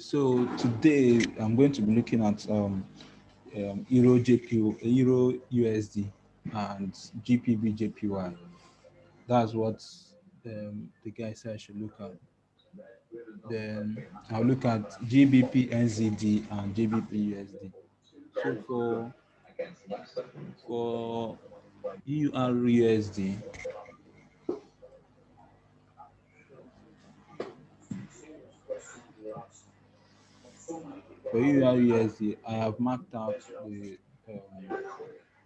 So today I'm going to be looking at Euro USD and Gbpjpy. That's what the guy said I should look at. Then I'll look at GbpNzd and Gbpusd. So for EURUSD, I have marked out the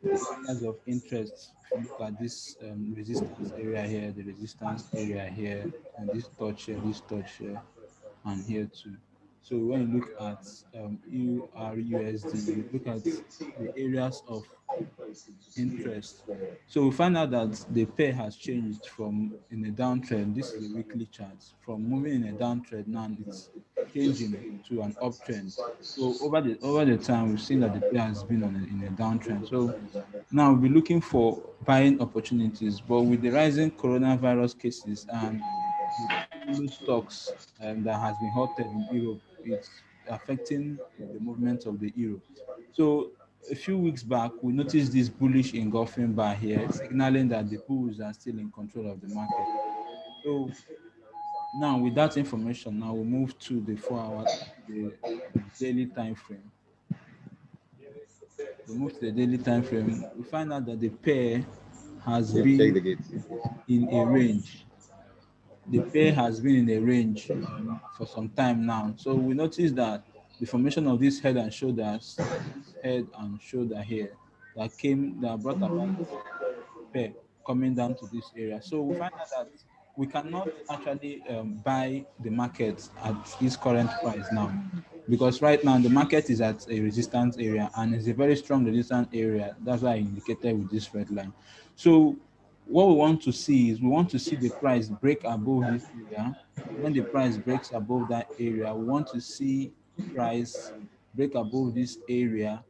areas of interest. If you look at this resistance area here, the resistance area here, and this touch here, and here too. So when you look at EURUSD, you look at the areas of interest. So we find out that the pair has changed from in a downtrend. This is a weekly chart. From moving in a downtrend now, it's changing to an uptrend. So over the time, we've seen that the pair has been in a downtrend. So now we'll be looking for buying opportunities. But with the rising coronavirus cases and the stocks that has been halted in Europe, it's affecting the movement of the euro. So a few weeks back, we noticed this bullish engulfing bar here, signaling that the bulls are still in control of the market. So now with that information, now we move to the 4 hour, the daily time frame. We move to the daily time frame. We find out that the pair has been in a range. The pair has been in a range for some time now. So we notice that the formation of this head and shoulders, this head and shoulder here, that brought about pair coming down to this area. So we find out that we cannot actually buy the market at its current price now, because right now the market is at a resistance area and it's a very strong resistance area. That's why I indicated with this red line. So what we want to see is we want to see the price break above this area. When the price breaks above that area, we want to see price break above this area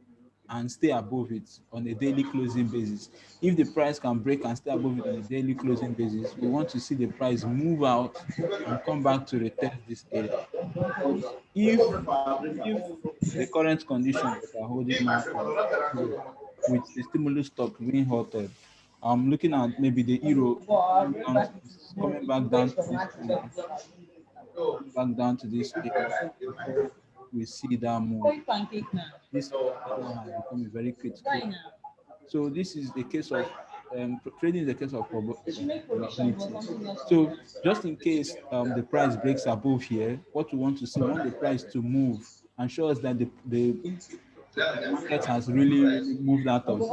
and stay above it on a daily closing basis. If the price can break and stay above it on a daily closing basis, we want to see the price move out and come back to retest this area. But if the current conditions are holding market with the stimulus stock being halted, I'm looking at maybe the euro coming back down to this area, before we see that move. This area has become a very critical. So this is the case of trading is the case of probability. So just in case the price breaks above here, what we want to see, we want the price to move and show us that the market has really moved out of it.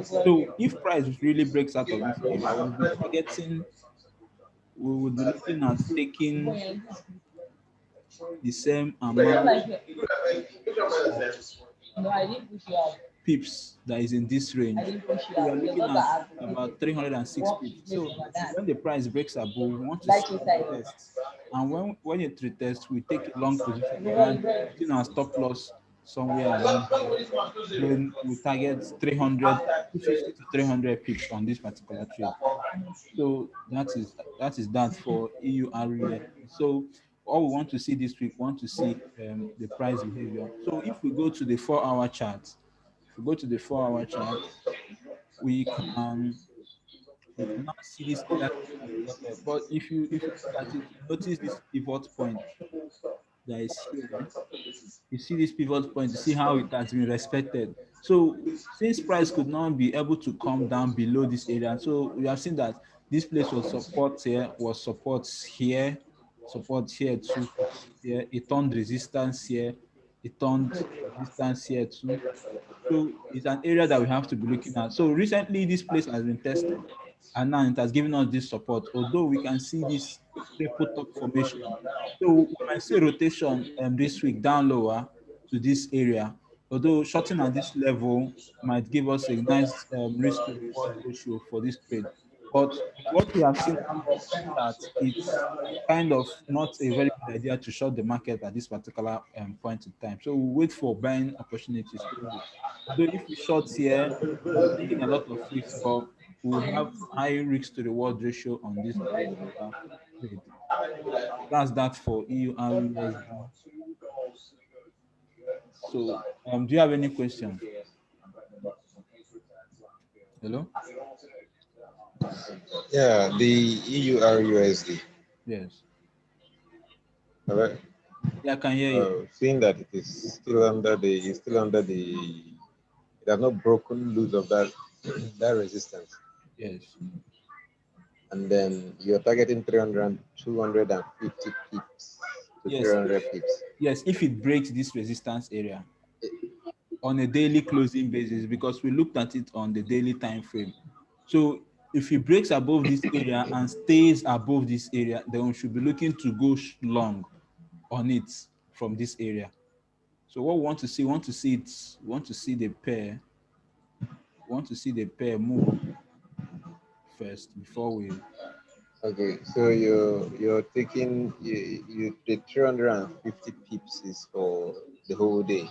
So if price really breaks out of this area, we would be looking at taking the same amount pips that is in this range. So we are looking at about 306 pips. So when the price breaks above, we want to see the test. And when it retests, we take a long position and putting our stop loss somewhere around here. Then we target 250 to 300 pips on this particular trade. So that is that for EURUSD. So all we want to see this week, we want to see the price behavior. So if we go to the 4 hour chart, we can now see this area. But if you look at it, you notice this pivot point that is here. You see this pivot point, you see how it has been respected. So since price could not be able to come down below this area, so we have seen that this place was support here, support here too, here, it turned resistance here, it turned resistance here too. So it's an area that we have to be looking at. So recently this place has been tested and now it has given us this support, although we can see this triple top formation. So we might see rotation this week down lower to this area, although shorting at this level might give us a nice risk to reward ratio for this trade. But what we have seen is that it's kind of not a very good idea to short the market at this particular point in time. So we wait for buying opportunities. Although if we short here, we're taking a lot of risk, but we have high risk to reward ratio on this particular trade. That's that for EURUSD. So, do you have any question? Hello? Yeah, the EURUSD. Yes. All right. Yeah, I can hear you. Seeing that it is still under the, it has not broken loose of that that resistance. Yes. And then you're targeting 300, 250 pips to Yes. 300 pips. Yes, if it breaks this resistance area on a daily closing basis, because we looked at it on the daily time frame. So if it breaks above this area and stays above this area, then we should be looking to go long on it from this area. So what we want to see, the pair, move first before we. Okay, so you're taking the 350 pips is for the whole day.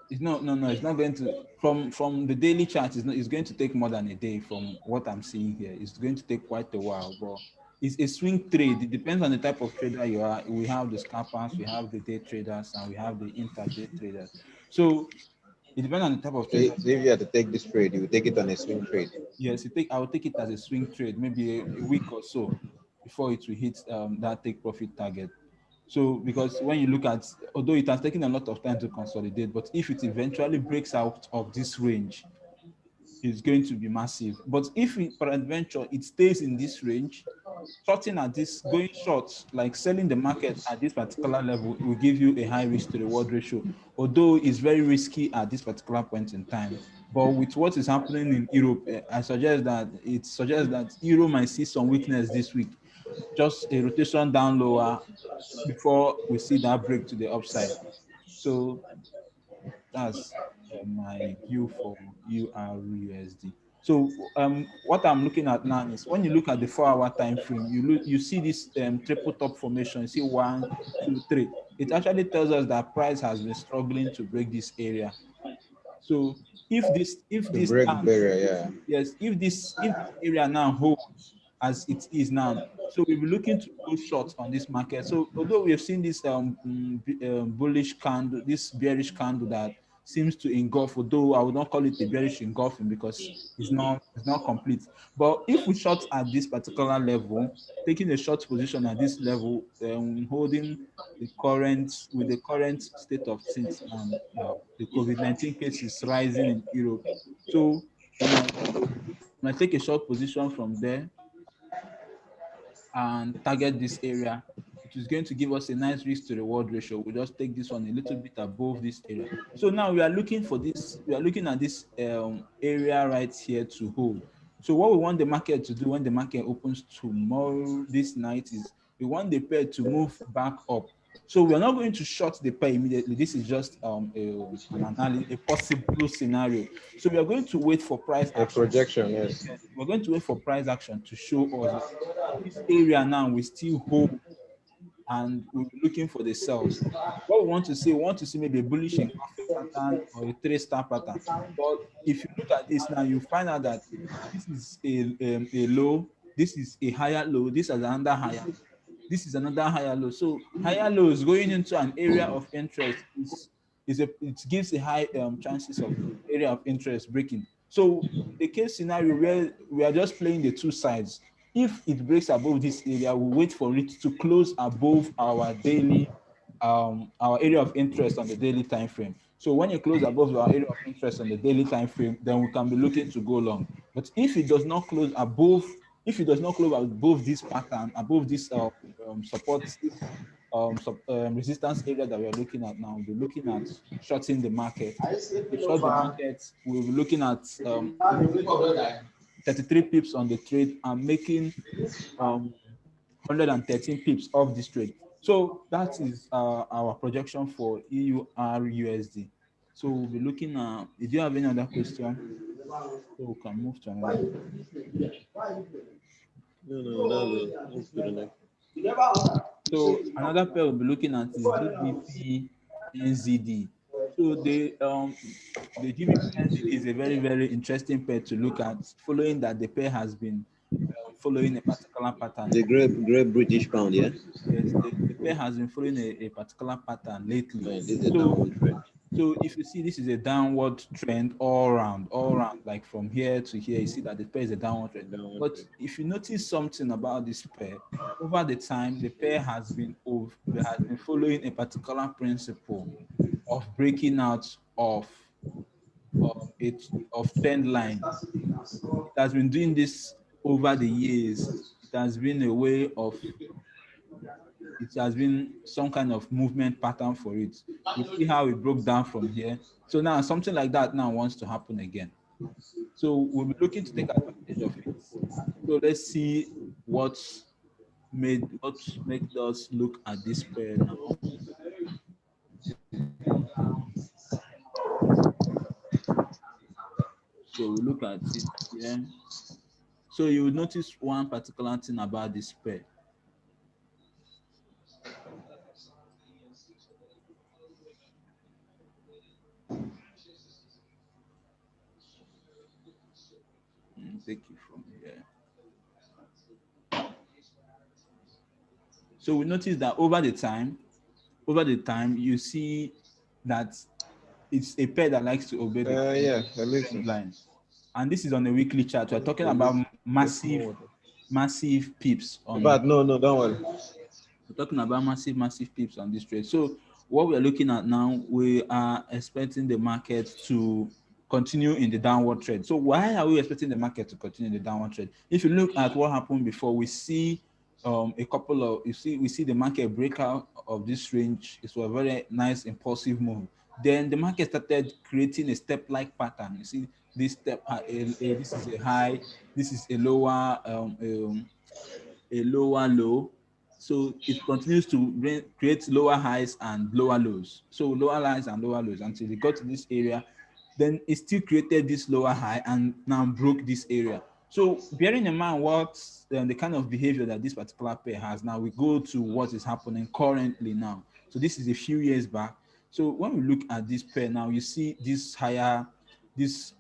It's no. It's not going to from the daily chart. It's going to take more than a day. From what I'm seeing here, it's going to take quite a while. But it's a swing trade. It depends on the type of trader you are. We have the scalpers, we have the day traders, and we have the intraday traders. So it depends on the type of trader. So if you had to take this trade, you would take it on a swing trade. Yes, I will take it as a swing trade, maybe a week or so before it will hit that take profit target. So because when you look at, although it has taken a lot of time to consolidate, but if it eventually breaks out of this range, it's going to be massive. But if it, peradventure it stays in this range, shorting at this, going short, like selling the market at this particular level, will give you a high risk to reward ratio, although it's very risky at this particular point in time. But with what is happening in Europe, I suggest that Euro might see some weakness this week, just a rotation down lower before we see that break to the upside. So that's my view for EURUSD. So what I'm looking at now is when you look at the 4-hour time frame, you see this triple top formation. You see 1, 2, 3. It actually tells us that price has been struggling to break this area. So if this Break barrier, yeah. yes, if this area now holds as it is now, so we'll be looking to go short on this market. So although we have seen this bullish candle, this bearish candle that seems to engulf, although I would not call it a bearish engulfing because it's not complete. But if we short at this particular level, taking a short position at this level, holding the current state of things now, the COVID-19 cases rising in Europe. So we might take a short position from there and target this area. It is going to give us a nice risk to reward ratio. We'll just take this one a little bit above this area. So now we are looking for this, we are looking at this area right here to hold. So what we want the market to do when the market opens tomorrow, this night, is we want the pair to move back up. So we're not going to short the pair immediately. This is just a possible scenario. So we are going to wait for price A action. projection, yes. We're going to wait for price action to show us that this area now we still hold, and we'll be looking for the sells. What we want to see maybe a bullish engulfing pattern or a 3-star pattern. But if you look at this now, you find out that this is a low, this is a higher low, this is another higher, this is another higher low. So higher lows going into an area of interest it gives a high chances of area of interest breaking. So in the case scenario where we are just playing the two sides, if it breaks above this area, we wait for it to close above our daily, our area of interest on the daily time frame. So when you close above our area of interest on the daily time frame, then we can be looking to go long. But if it does not close above, this pattern, above this support, this resistance area that we are looking at now, we'll be looking at shorting the market. If we short the market, we'll be looking at 33 pips on the trade and making 113 pips off this trade. So that is our projection for EURUSD. So we'll be looking at, did you have any other question? So we can move to another. No, that's good enough. So another pair we'll be looking at is GbpNzd. So the Gbpnzd is a very, very interesting pair to look at, following that the pair has been following a particular pattern. The great British pound, yeah? Yes, the pair has been following a particular pattern lately. Right, this is a downward trend. So if you see, this is a downward trend all around, like from here to here, you see that the pair is a downward trend. But if you notice something about this pair, over the time, the pair has been following a particular principle of breaking out of trend line. It has been doing this over the years. It has been a way of it has been some kind of movement pattern for it. We see how it broke down from here. So now something like that now wants to happen again. So we'll be looking to take advantage of it. So let's see what made us look at this pair now. So we look at it here. So you will notice one particular thing about this pair. Take it from here. So we notice that over the time, you see that it's a pair that likes to obey the trend line. And this is on a weekly chart. We're talking about massive pips on. But no, don't worry. We're talking about massive pips on this trade. So what we're looking at now, we are expecting the market to continue in the downward trend. So why are we expecting the market to continue in the downward trend? If you look at what happened before, we see a couple of we see the market break out of this range. It's a very nice impulsive move. Then the market started creating a step-like pattern. You see this step, this is a high, this is a lower low. So it continues to create lower highs and lower lows. So lower highs and lower lows until it got to this area. Then it still created this lower high and now broke this area. So bearing in mind what the kind of behavior that this particular pair has now, we go to what is happening currently now. So this is a few years back. So when we look at this pair now, you see this higher, this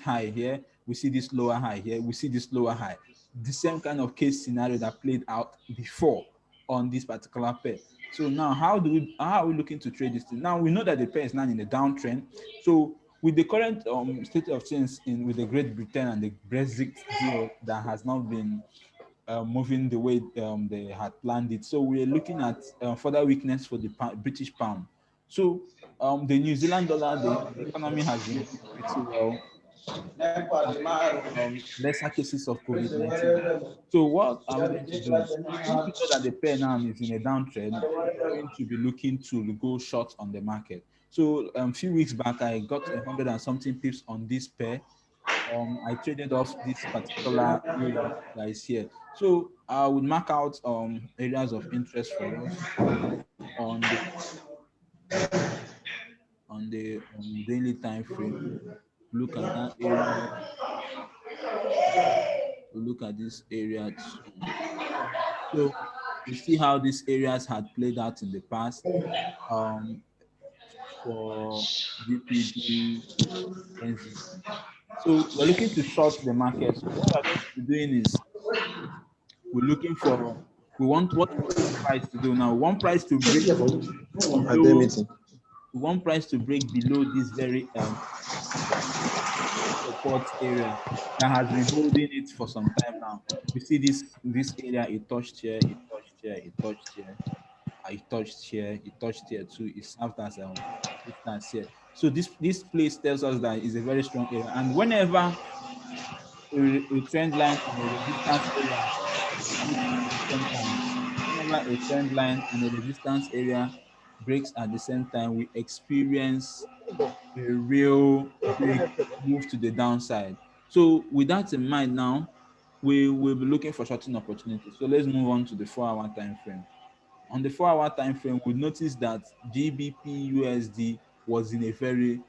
high here, we see this lower high here, we see this lower high. The same kind of case scenario that played out before on this particular pair. So now how are we looking to trade this thing? Now we know that the pair is now in a downtrend. So with the current state of things with the Great Britain and the Brexit deal that has not been moving the way they had planned it, so we're looking at further weakness for the British pound. So the New Zealand dollar, the economy has been doing pretty well. Lesser cases of COVID-19. So what are we going to do? If we know that the pair now is in a downtrend, we're going to be looking to go short on the market. So a few weeks back, I got 100 and something pips on this pair. I traded off this particular area that is here. So I would mark out areas of interest for us on the daily time frame. Look at that area. Look at this area too. So you see how these areas had played out in the past for GbpNzd. So we're looking to short the market. So what we're going to be doing is we want price to do now. We want price to break below. We want price to break below this very support area that has been holding it for some time now. We see this area, it touched here, it touched here, it touched here, it touched here, it touched here too. It served as distance here. So this place tells us that it's a very strong area. And whenever a trend line and a resistance area breaks at the same time, whenever a trend line and a resistance area breaks at the same time, we experience a real big move to the downside. So with that in mind now, we will be looking for shorting opportunities. So let's move on to the 4-hour time frame. On the 4-hour time frame, we noticed that Gbpusd was in a very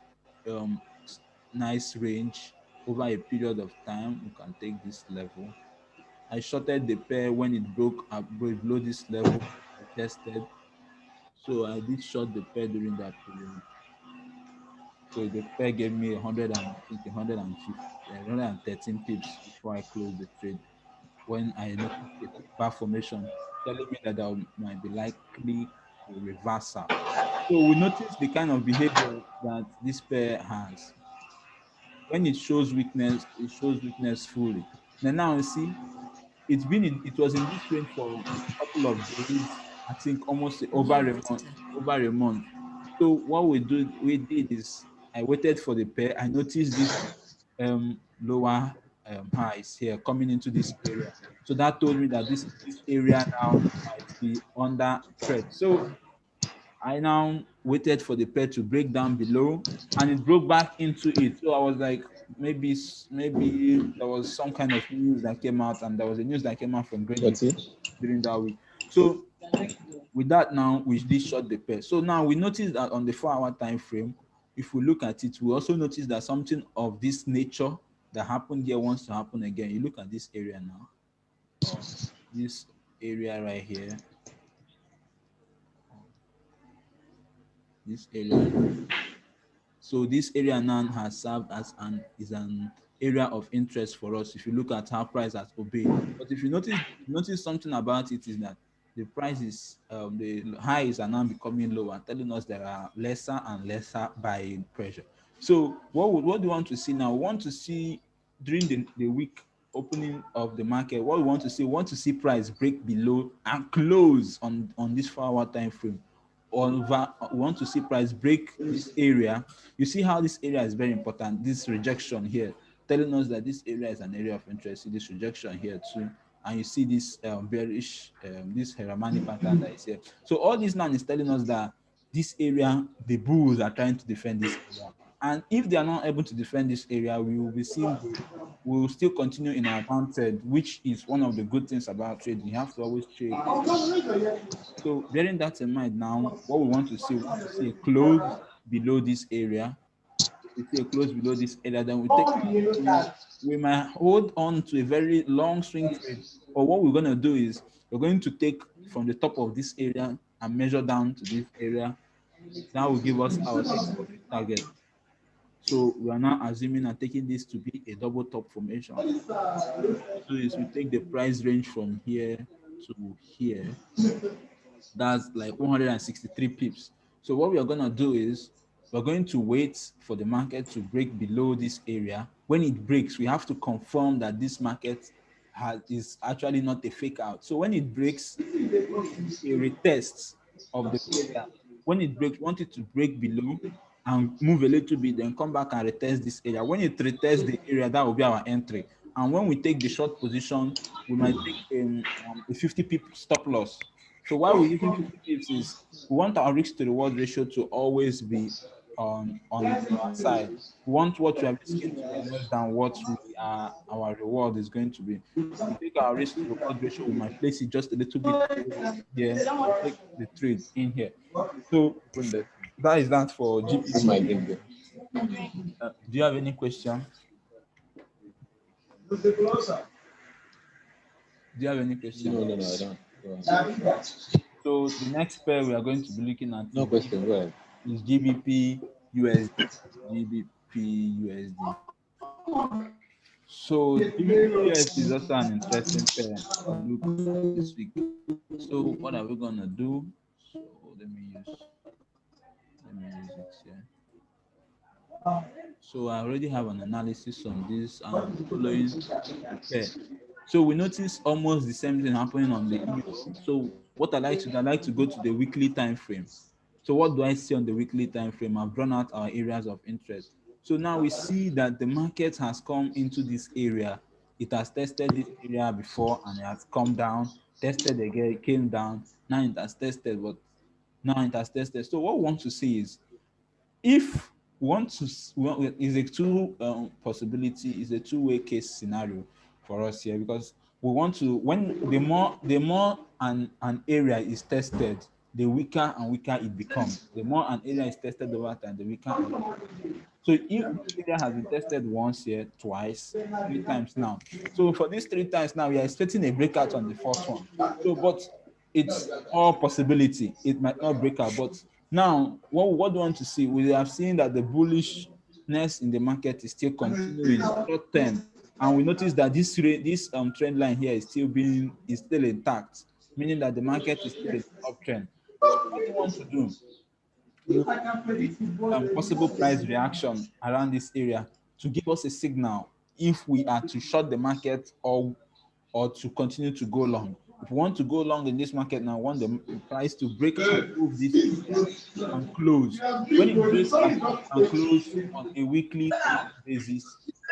nice range over a period of time. We can take this level. I shorted the pair when it broke up below this level. I tested. So I did short the pair during that period. So the pair gave me 100 and I think 150, 113 pips before I closed the trade. When I noticed a bar formation telling me that there might be likely a reversal. So we notice the kind of behavior that this pair has. When it shows weakness, it shows weakness fully. Now you see, it was in this range for a couple of days, I think almost over a month, over a month. So what we did is I waited for the pair. I noticed this lower highs here coming into this area. So that told me that this area now might be under threat. So I now waited for the pair to break down below, and it broke back into it. So I was like, maybe there was some kind of news that came out, and there was a news that came out from Great What's Britain it? during that week. So with that now, we did short the pair. So now we noticed that on the 4-hour time frame, if we look at it, we also notice that something of this nature that happened here wants to happen again. You look at this area now, this area right here, this area. So this area now has served as an area of interest for us if you look at how price has obeyed. But if you notice something about it is that the prices, the highs are now becoming lower, telling us there are lesser and lesser buying pressure. So what do you want to see now? We want to see during the week opening of the market, what we want to see price break below and close on this 4-hour time frame. We want to see price break this area. You see how this area is very important. This rejection here telling us that this area is an area of interest. See this rejection here too, and you see this bearish, this Heramani pattern that is here. So all this now is telling us that this area, the bulls are trying to defend this area, and if they are not able to defend this area, we will be seeing we will still continue in our downside, which is one of the good things about trading. You have to always trade. So bearing that in mind now, what we want to see a close below this area. If we see a close below this area, then we might hold on to a very long swing trade. Or what we're going to do is we're going to take from the top of this area and measure down to this area. That will give us our next profit target. So we are now assuming and taking this to be a double top formation. So is we take the price range from here to here. That's like 163 pips. So what we are going to do is we're going to wait for the market to break below this area. When it breaks, we have to confirm that this market is actually not a fake out. So when it breaks, a retest of the area. When it breaks, want it to break below and move a little bit, then come back and retest this area. When it retests the area, that will be our entry. And when we take the short position, we might take a 50 pip stop loss. So why we're using 50 pips is we want our risk to reward ratio to always be on our side. We want what we are risking to be less than what our reward is going to be. So to take our risk to reward ratio, we might place it just a little bit here, take the trade in here. So that is that for This might GPP. be. Do you have any question? Do you have any question? No, I don't. So the next pair we are going to be looking at No question. Go ahead. is GbpUSD. GbpUSD. So GbpUSD is also an interesting pair to look at this week. So what are we gonna do? So let me use it here. So I already have an analysis on this and following the pair. So we notice almost the same thing happening on the EU. So what I like to go to the weekly time frame. So what do I see on the weekly time frame? I've drawn out our areas of interest. So now we see that the market has come into this area. It has tested this area before and it has come down, tested again, it came down. Now it has tested, but now it has tested. So what we want to see is if we want to, is a possibility, is a two-way case scenario for us here, because we want to, when the more an area is tested, the weaker and weaker it becomes. The more an area is tested over time, the weaker and weaker. So if this area has been tested once here, twice, 3 times now. So for these 3 times now, we are expecting a breakout on the fourth one. So, but it's all possibility. It might not break out. But now, what do we want to see? We have seen that the bullishness in the market is still continuing short term. And we notice that this trend line here is still intact, meaning that the market is still in uptrend. So what do you want to do? possible price reaction around this area to give us a signal if we are to short the market or to continue to go long. If we want to go long in this market now, want the price to break above this and close. When it breaks and close on a weekly basis,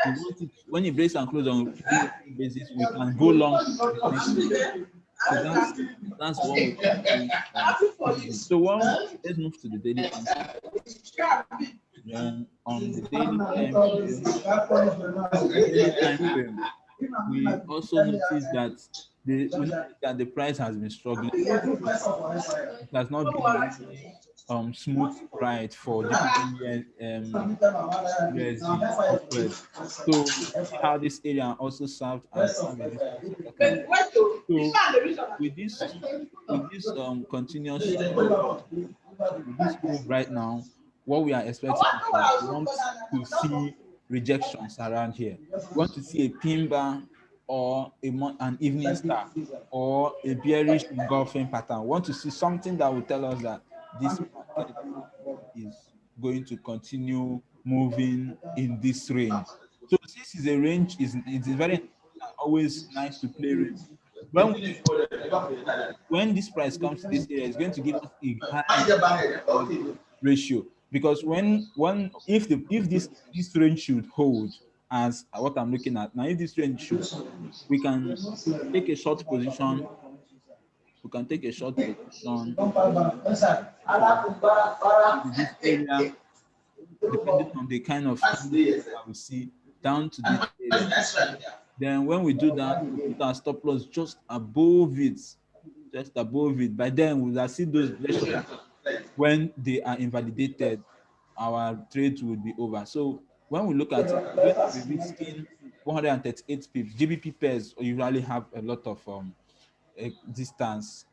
we want it, when it breaks and close on a weekly basis, we can go long. So that's what we can do. So let's move to the daily time. Then on the daily time frame, we also notice that the price has been struggling. It has not been a smooth ride for GbpUSD. So how this area also served as a resistance. So with this continuous with this move right now, what we are expecting is that we want to see rejections around here. We want to see a pin bar or an evening star or a bearish engulfing pattern. We want to see something that will tell us that this market is going to continue moving in this range. So this is a range, it is very always nice to play range. When this price comes to this area, it's going to give us a high ratio, because if this range should hold as what I'm looking at now, if this range should, we can take a short position. We can take a short position in this area, depending on the kind of that we see down to this area. Then when we do that, we put our stop loss just above it, By then we will see those rejections. When they are invalidated, our trades will be over. So when we look at it, we're going to be risking 138 pips. Gbpjpy usually have a lot of distance,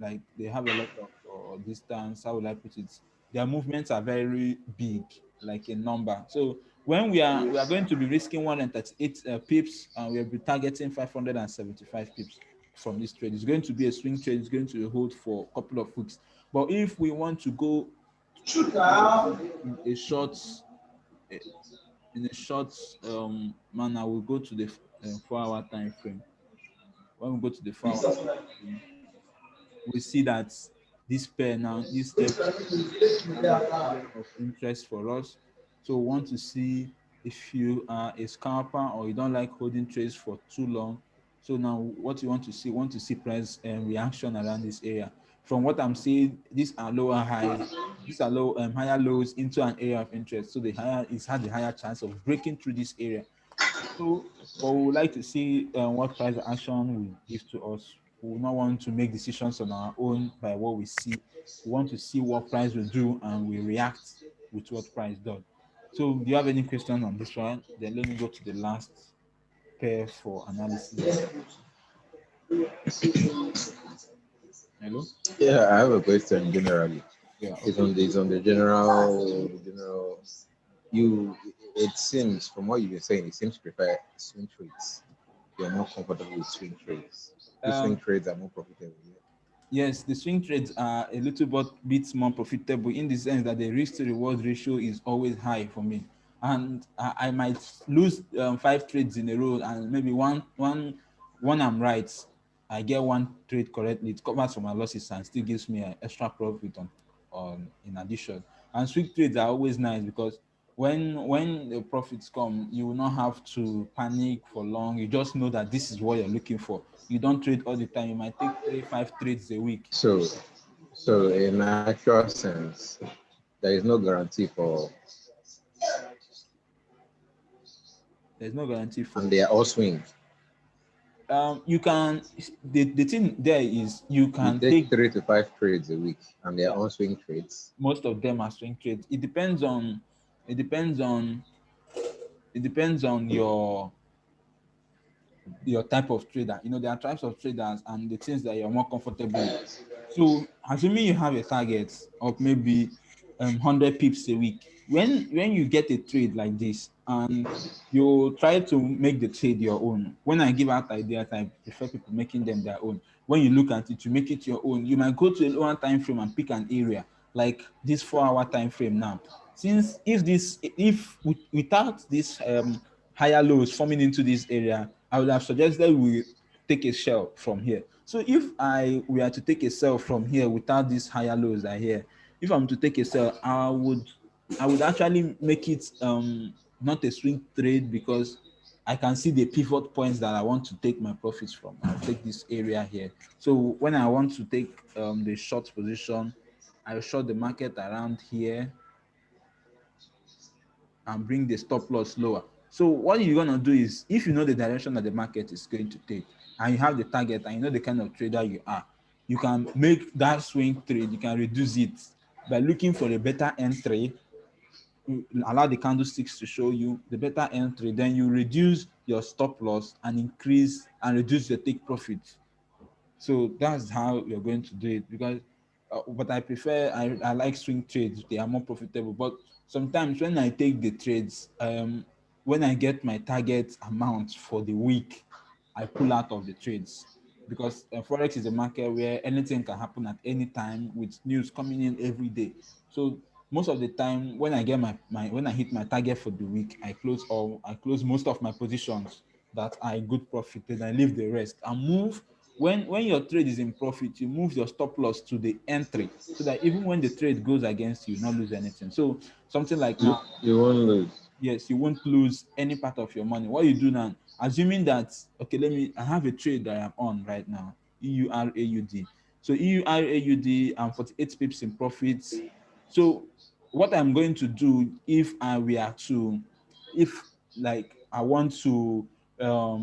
like they have a lot of distance. How would I put it? Their movements are very big, like a number. So when we are going to be risking 138 pips, and we'll be targeting 575 pips from this trade. It's going to be a swing trade. It's going to hold for a couple of weeks. But if we want to go in a short manner, we'll go to the 4-hour time frame. When we go to the 4-hour time frame, we see that this pair now, this step of interest for us. So we want to see if you are a scalper or you don't like holding trades for too long. So now what you want to see, price reaction around this area. From what I'm seeing, these are lower highs, these are higher lows into an area of interest. So the higher has a higher chance of breaking through this area. So but we would like to see what price action will give to us. We will not want to make decisions on our own by what we see. We want to see what price will do, and we react with what price does. So do you have any questions on this one? Then let me go to the last pair for analysis. Hello? Yeah, I have a question generally. Yeah. Okay. It's on the general. It seems, from what you've been saying, it seems to prefer swing trades. You're more comfortable with swing trades. The swing trades are more profitable. Yeah? Yes, the swing trades are a little bit more profitable in the sense that the risk to reward ratio is always high for me. And I might lose 5 trades in a row, and maybe one I'm right, I get one trade correctly, it covers for my losses and still gives me an extra profit on in addition. And swing trades are always nice because when the profits come, you will not have to panic for long. You just know that this is what you're looking for. You don't trade all the time. You might take 3-5 trades a week. So in actual sense, there is no guarantee for. There's no guarantee for. And they are all swings. You can. The thing there is you can take 3 to 5 trades a week, and they are all swing trades. Most of them are swing trades. It depends on your type of trader. You know, there are types of traders and the things that you're more comfortable with. So assuming you have a target of maybe 100 pips a week, when you get a trade like this and you try to make the trade your own, when I give out ideas, I prefer people making them their own. When you look at it, you make it your own. You might go to a lower time frame and pick an area like this 4-hour time frame now. Since without this higher lows forming into this area, I would have suggested we take a sell from here. So if we are to take a sell from here without these higher lows are here, if I'm to take a sell, I would actually make it not a swing trade, because I can see the pivot points that I want to take my profits from. I'll take this area here. So when I want to take the short position, I'll short the market around here and bring the stop loss lower. So what you're going to do is, if you know the direction that the market is going to take, and you have the target, and you know the kind of trader you are, you can make that swing trade, you can reduce it by looking for a better entry, allow the candlesticks to show you the better entry, then you reduce your stop loss and increase and reduce your take profit. So that's how you're going to do it, because but I prefer, I like swing trades. They are more profitable. But sometimes when I take the trades, when I get my target amount for the week, I pull out of the trades, because Forex is a market where anything can happen at any time, with news coming in every day. So most of the time, when I get when I hit my target for the week, I close most of my positions that are in good profit, and I leave the rest and move. When your trade is in profit, you move your stop loss to the entry, so that even when the trade goes against you, you not lose anything. So something like now, you won't lose. yes, you won't lose any part of your money. What you do now, assuming that, okay, I have a trade that I'm on right now, EURAUD. So EURAUD, I'm 48 pips in profits. So what I'm going to do, if like I want to,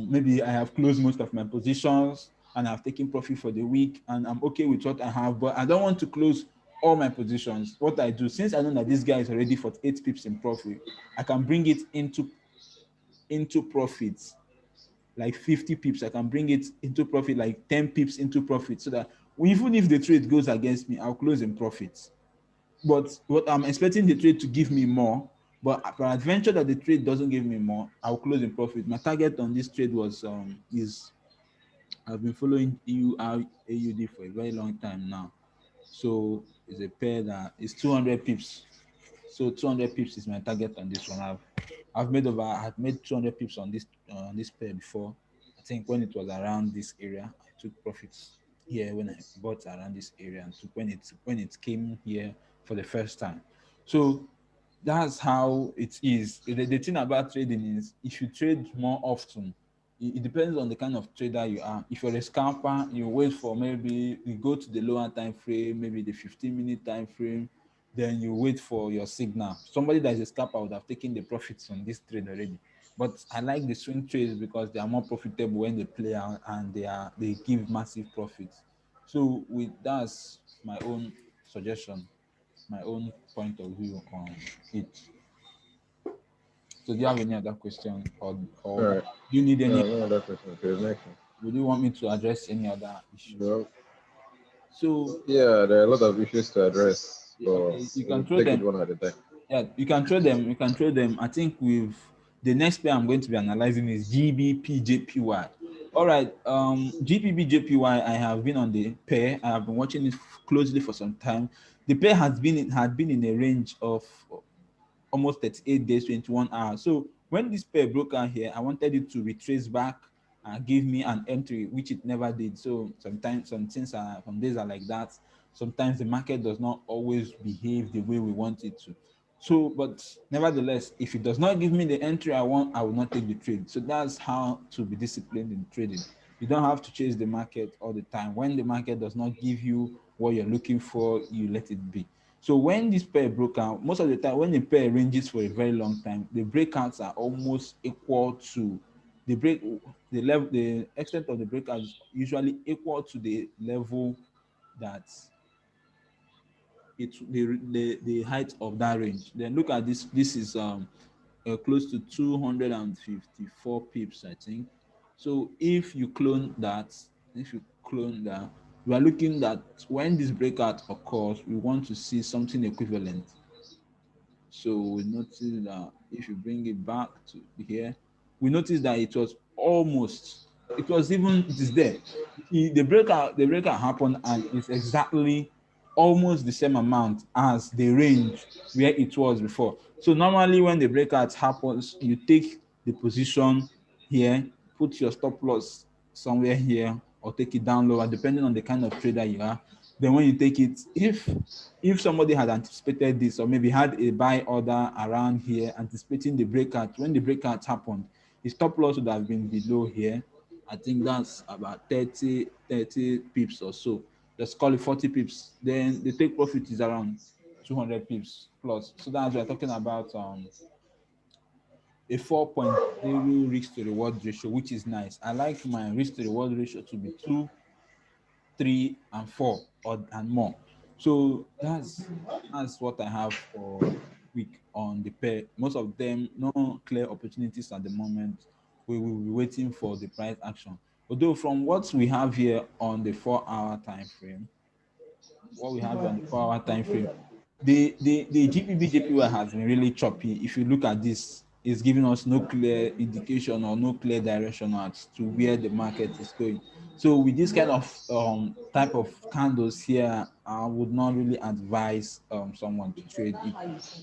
maybe I have closed most of my positions and I've taken profit for the week and I'm okay with what I have, but I don't want to close all my positions. What I do, since I know that this guy is already 48 pips in profit, I can bring it into profits, like 50 pips. I can bring it into profit, like 10 pips into profit, so that even if the trade goes against me, I'll close in profits. But what I'm expecting the trade to give me more, but for adventure that the trade doesn't give me more, I'll close in profit. My target on this trade was I've been following EURAUD for a very long time now. So it's a pair that is 200 pips. So 200 pips is my target on this one. I've made 200 pips on this pair before. I think when it was around this area, I took profits here when I bought around this area, and took when it came here for the first time. So that's how it is. The thing about trading is, if you trade more often, it depends on the kind of trader you are. If you're a scalper, you wait for, maybe you go to the lower time frame, maybe the 15-minute time frame, then you wait for your signal. Somebody that is a scalper would have taken the profits on this trade already. But I like the swing trades because they are more profitable when they play out, and they give massive profits. So that's my own suggestion, my own point of view on it. So do you have any other question, or Alright. do you need any? No other question. Okay, next one. Would you want me to address any other issue? Well, So yeah, there are a lot of issues to address, but okay, you can we'll throw take it them. one at a time. Yeah, you can throw them. You can throw them. I think the next pair I'm going to be analyzing is Gbpjpy. All right. Gbpjpy. I have been on the pair. I have been watching it closely for some time. The pair had been in a range of almost 38 days, 21 hours. So when this pair broke out here, I wanted it to retrace back and give me an entry, which it never did. So sometimes some days are like that. Sometimes the market does not always behave the way we want it to. So, but nevertheless, if it does not give me the entry I want, I will not take the trade. So that's how to be disciplined in trading. You don't have to chase the market all the time. When the market does not give you what you're looking for, you let it be. So when this pair broke out, most of the time when the pair ranges for a very long time, the breakouts are almost equal to the extent of the breakout is usually equal to the level that the height of that range. Then look at this. This is close to 254 pips, I think. So if you clone that, we are looking that when this breakout occurs, we want to see something equivalent. So we notice that if you bring it back to here, we notice that it was it is there. The breakout happened, and it's exactly almost the same amount as the range where it was before. So normally when the breakout happens, you take the position here, put your stop loss somewhere here, or take it down lower, depending on the kind of trader you are. Then when you take it, if somebody had anticipated this, or maybe had a buy order around here anticipating the breakout, when the breakout happened, the stop loss would have been below here. I think that's about 30 pips or so. Let's call it 40 pips. Then the take profit is around 200 pips plus. So that's we're talking about a 4.0 risk to reward ratio, which is nice. I like my risk to reward ratio to be 2, 3, and 4 and more. So that's what I have for week on the pair. Most of them, no clear opportunities at the moment. We will be waiting for the price action. Although from what we have here on the 4-hour time frame, the Gbpjpy has been really choppy. If you look at this, it's giving us no clear indication or no clear direction as to where the market is going. So with this kind of type of candles here, I would not really advise someone to trade it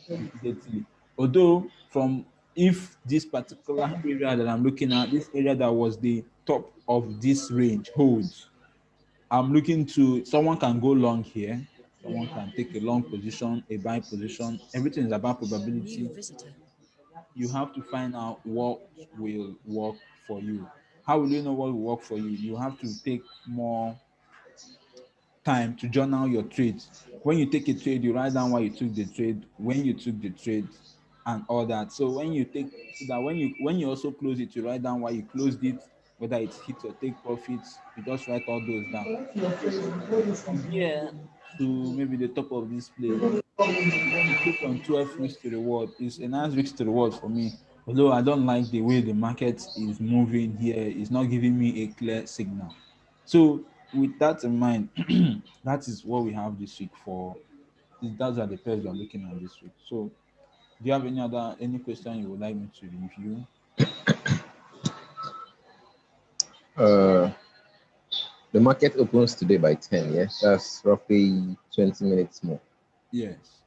immediately. Although from if this particular area that I'm looking at, this area that was the top of this range holds, I'm looking to, someone can go long here, someone can take a long position, a buy position. Everything is about probability. You have to find out what will work for you. How will you know what will work for you? You have to take more time to journal your trades. When you take a trade, you write down why you took the trade, when you took the trade, and all that. So when you take, so that when you also close it, you write down why you closed it, whether it's hit or take profits, you just write all those down. From here to maybe the top of this place, to click on 12 risk to reward is a nice risk to reward for me. Although I don't like the way the market is moving here, it's not giving me a clear signal. So with that in mind, that is what we have this week for. Those are the pairs we are looking at this week. So do you have any question you would like me to review? The market opens today by 10, yes? That's roughly 20 minutes more. Yes.